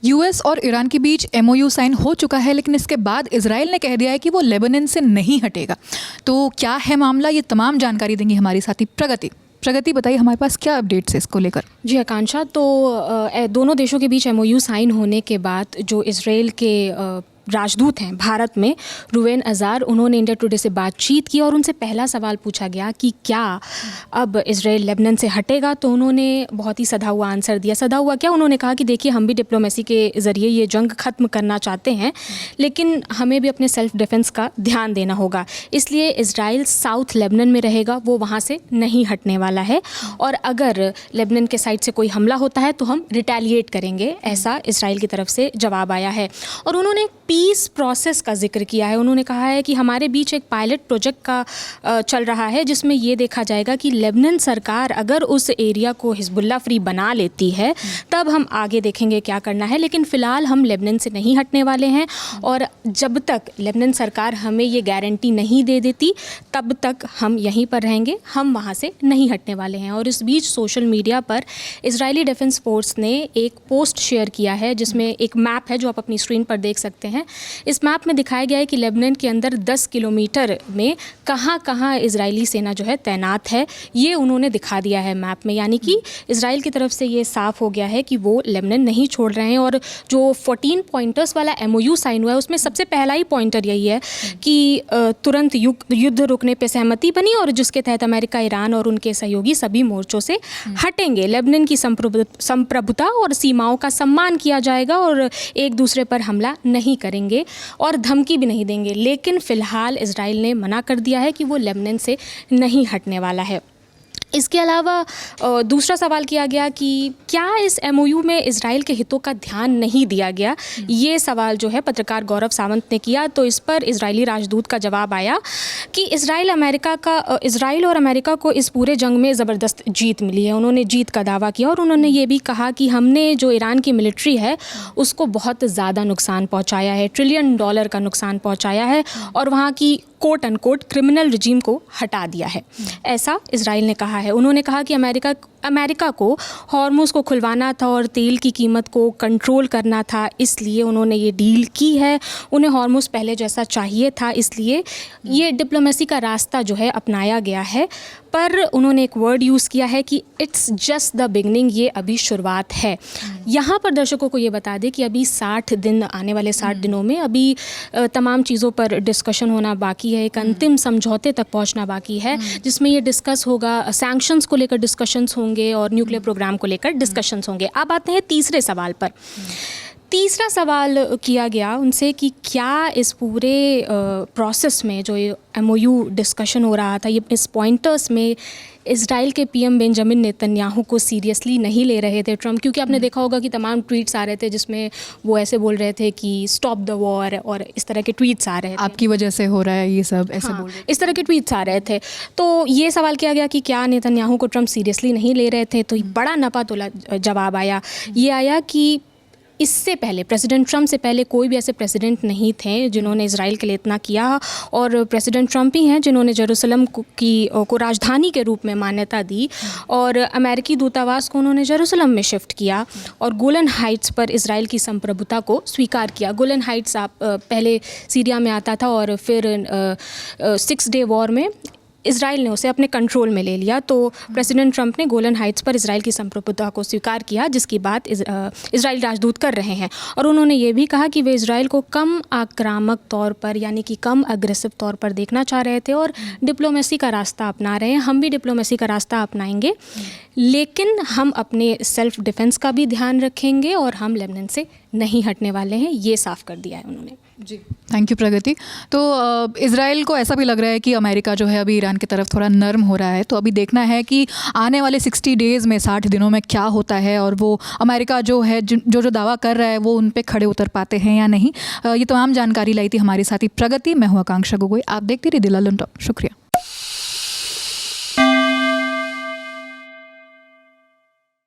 US और Iran के बीच MOU sign हो चुका है, लेकिन इसके बाद इजराइल ने कह दिया है कि वो लेबनान से नहीं हटेगा। तो क्या है मामला, ये तमाम जानकारी देंगी हमारी साथी प्रगति बताइए, हमारे पास क्या अपडेट्स है इसको लेकर। जी आकांक्षा, तो दोनों देशों के बीच एमओयू साइन होने के बाद जो इजराइल के राजदूत हैं भारत में, रुवेन अज़ार, उन्होंने इंडिया टुडे से बातचीत की और उनसे पहला सवाल पूछा गया कि क्या अब इजराइल लेबनान से हटेगा। तो उन्होंने बहुत ही सधा हुआ आंसर दिया। सधा हुआ क्या, उन्होंने कहा कि देखिए, हम भी डिप्लोमेसी के ज़रिए ये जंग ख़त्म करना चाहते हैं, लेकिन हमें भी अपने सेल्फ डिफेंस का ध्यान देना होगा। इसलिए इजराइल साउथ लेबनान में रहेगा, वो वहाँ से नहीं हटने वाला है, और अगर लेबनान के साइड से कोई हमला होता है तो हम रिटेलिएट करेंगे, ऐसा इजराइल की तरफ से जवाब आया है। और उन्होंने पीस प्रोसेस का जिक्र किया है। उन्होंने कहा है कि हमारे बीच एक पायलट प्रोजेक्ट का चल रहा है, जिसमें ये देखा जाएगा कि लेबनान सरकार अगर उस एरिया को हिजबुल्ला फ्री बना लेती है तब हम आगे देखेंगे क्या करना है, लेकिन फ़िलहाल हम लेबनान से नहीं हटने वाले हैं। और जब तक लेबनान सरकार हमें ये गारंटी नहीं दे देती तब तक हम यहीं पर रहेंगे, हम वहाँ से नहीं हटने वाले हैं। और इस बीच सोशल मीडिया पर इजरायली डिफेंस फोर्स ने एक पोस्ट शेयर किया है, जिसमें एक मैप है जो आप अपनी स्क्रीन पर देख सकते हैं। इस मैप में दिखाया गया है कि लेबनान के अंदर 10 किलोमीटर में कहाँ कहाँ इजरायली सेना जो है तैनात है, ये उन्होंने दिखा दिया है मैप में। यानी कि इजराइल की तरफ से ये साफ हो गया है कि वो लेबनान नहीं छोड़ रहे हैं। और जो 14 पॉइंटर्स वाला एमओयू साइन हुआ है, उसमें सबसे पहला ही पॉइंटर यही है कि तुरंत युद्ध रुकने पर सहमति बनी, और जिसके तहत अमेरिका, ईरान और उनके सहयोगी सभी मोर्चों से हटेंगे। लेबनान की संप्रभुता और सीमाओं का सम्मान किया जाएगा, और एक दूसरे पर हमला नहीं करेंगे और धमकी भी नहीं देंगे। लेकिन फ़िलहाल इजराइल ने मना कर दिया है कि वो लेबनान से नहीं हटने वाला है। इसके अलावा दूसरा सवाल किया गया कि क्या इस एमओयू में इजराइल के हितों का ध्यान नहीं दिया गया, ये सवाल जो है पत्रकार गौरव सावंत ने किया। तो इस पर इजरायली राजदूत का जवाब आया कि इजराइल और अमेरिका को इस पूरे जंग में ज़बरदस्त जीत मिली है। उन्होंने जीत का दावा किया, और उन्होंने ये भी कहा कि हमने जो ईरान की मिलिट्री है उसको बहुत ज़्यादा नुकसान पहुँचाया है, $1 ट्रिलियन का नुकसान पहुँचाया है, और वहाँ की कोट अनकोट क्रिमिनल रजीम को हटा दिया है, ऐसा इजराइल ने कहा है। उन्होंने कहा कि अमेरिका को हॉर्मुज़ को खुलवाना था और तेल की कीमत को कंट्रोल करना था, इसलिए उन्होंने ये डील की है। उन्हें हॉर्मुज़ पहले जैसा चाहिए था, इसलिए ये डिप्लोमेसी का रास्ता जो है अपनाया गया है। पर उन्होंने एक वर्ड यूज़ किया है कि इट्स जस्ट द बिगनिंग, ये अभी शुरुआत है। यहाँ पर दर्शकों को ये बता दें कि अभी 60 दिन, आने वाले 60 दिनों में अभी तमाम चीज़ों पर डिस्कशन होना बाकी है, एक अंतिम समझौते तक पहुँचना बाकी है, जिसमें ये डिस्कस होगा, सैंक्शंस को लेकर डिस्कशंस होंगे और न्यूक्लियर प्रोग्राम को लेकर डिस्कशंस होंगे। अब आते हैं तीसरे सवाल पर। तीसरा सवाल किया गया उनसे कि क्या इस पूरे प्रोसेस में जो एमओयू डिस्कशन हो रहा था, ये इस पॉइंटर्स में इजराइल के पीएम बेंजामिन नेतन्याहू को सीरियसली नहीं ले रहे थे ट्रम्प, क्योंकि आपने देखा होगा कि तमाम ट्वीट्स आ रहे थे जिसमें वो ऐसे बोल रहे थे कि स्टॉप द वॉर, और इस तरह के ट्वीट्स आ रहे थे, आपकी वजह से हो रहा है ये सब, ऐसे बोल रहे थे। इस तरह के ट्वीट्स आ रहे थे। तो ये सवाल किया गया कि क्या नेतन्याहू को ट्रम्प सीरियसली नहीं ले रहे थे। तो बड़ा नपातोला जवाब आया। ये आया कि इससे पहले, प्रेसिडेंट ट्रम्प से पहले कोई भी ऐसे प्रेसिडेंट नहीं थे जिन्होंने इजराइल के लिए इतना किया, और प्रेसिडेंट ट्रम्प ही हैं जिन्होंने जेरूसलम को राजधानी के रूप में मान्यता दी, और अमेरिकी दूतावास को उन्होंने जेरूसलम में शिफ्ट किया, और गोलन हाइट्स पर इजराइल की संप्रभुता को स्वीकार किया। गोलन हाइट्स पहले सीरिया में आता था, और फिर 6 डे वॉर में इजराइल ने उसे अपने कंट्रोल में ले लिया। तो प्रेसिडेंट ट्रम्प ने गोलन हाइट्स पर इजराइल की संप्रभुता को स्वीकार किया, जिसकी बात इजराइल राजदूत कर रहे हैं। और उन्होंने ये भी कहा कि वे इजराइल को कम आक्रामक तौर पर, यानी कि कम अग्रेसिव तौर पर देखना चाह रहे थे, और डिप्लोमेसी का रास्ता अपना रहे हैं। हम भी डिप्लोमेसी का रास्ता अपनाएंगे, लेकिन हम अपने सेल्फ डिफेंस का भी ध्यान रखेंगे, और हम लेबनान से नहीं हटने वाले हैं, ये साफ कर दिया है उन्होंने। जी, थैंक यू प्रगति। तो इजराइल को ऐसा भी लग रहा है कि अमेरिका जो है अभी ईरान की तरफ थोड़ा नर्म हो रहा है, तो अभी देखना है कि आने वाले 60 डेज़ में, 60 दिनों में क्या होता है, और वो अमेरिका जो है जो दावा कर रहा है वो उन पे खड़े उतर पाते हैं या नहीं। ये तमाम जानकारी लाई थी हमारी साथी प्रगति। मैं हूँ आकांक्षा गोगोई, आप देखते रहिए दिल ऑन टॉप। शुक्रिया।